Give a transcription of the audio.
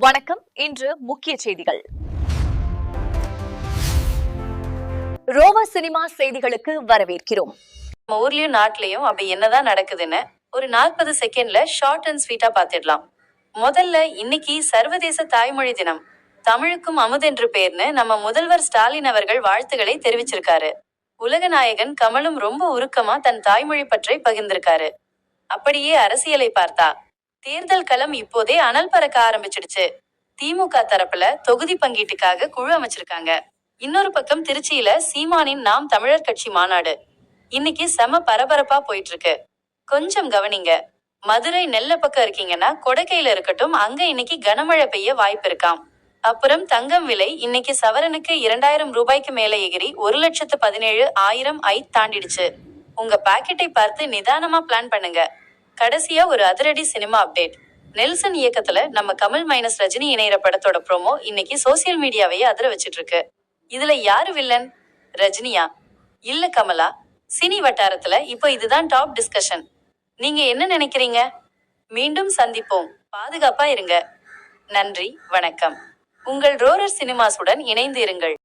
வணக்கம். இன்று முக்கிய செய்திகள். ரோவர் சினிமா செய்திகளுக்கு வரவேற்கிறோம். நம்ம ஊர்லயும் நாட்டிலையும் அப்படி என்னதான் நடக்குதுன்னு ஒரு 40 செகண்ட்ல ஷார்ட் அண்ட் ஸ்வீட்டா பாத்துடலாம். முதல்ல இன்னைக்கு சர்வதேச தாய்மொழி தினம். தமிழுக்கும் அமுதென்று பேர்னு நம்ம முதல்வர் ஸ்டாலின் அவர்கள் வாழ்த்துக்களை தெரிவிச்சிருக்காரு. உலகநாயகன் கமலும் ரொம்ப உருக்கமா தன் தாய்மொழி பற்றி பகிர்ந்திருக்காரு. அப்படியே அரசியலை பார்த்தா தேர்தல் களம் இப்போதே அனல் பறக்க ஆரம்பிச்சிடுச்சு. திமுக தரப்புல தொகுதி பங்கீட்டுக்காக குழு அமைச்சிருக்காங்க. இன்னொரு பக்கம் திருச்சியில சீமானின் நாம் தமிழர் கட்சி மாநாடு இன்னைக்கு செம பரபரப்பா போயிட்டு இருக்கு. கொஞ்சம் கவனிங்க. மதுரை நெல்ல பக்கம் இருக்கீங்கன்னா கொடைக்கையில இருக்கட்டும், அங்க இன்னைக்கு கனமழை பெய்ய வாய்ப்பு இருக்காம். அப்புறம் தங்கம் விலை இன்னைக்கு சவரனுக்கு 2000 ரூபாய்க்கு மேல எகிரி 1,17,000 தாண்டிடுச்சு. உங்க பாக்கெட்டை பார்த்து நிதானமா பிளான் பண்ணுங்க. கடைசியா ஒரு அதிரடி சினிமா அப்டேட். நெல்சன் இயக்கத்துல நம்ம கமல் மைனஸ் ரஜினி இணையற படத்தோட ப்ரோமோ இன்னைக்கு சோசியல் மீடியாவையே அதிர வச்சிட்டு இருக்கு. இதுல யாரு வில்லன்? ரஜினியா இல்ல கமலா? சினி வட்டாரத்துல இப்போ இதுதான் டாப் டிஸ்கஷன். நீங்க என்ன நினைக்கிறீங்க? மீண்டும் சந்திப்போம். பாதுகாப்பா இருங்க. நன்றி, வணக்கம். உங்கள் ரோரர் சினிமாஸுடன் இணைந்து இருங்கள்.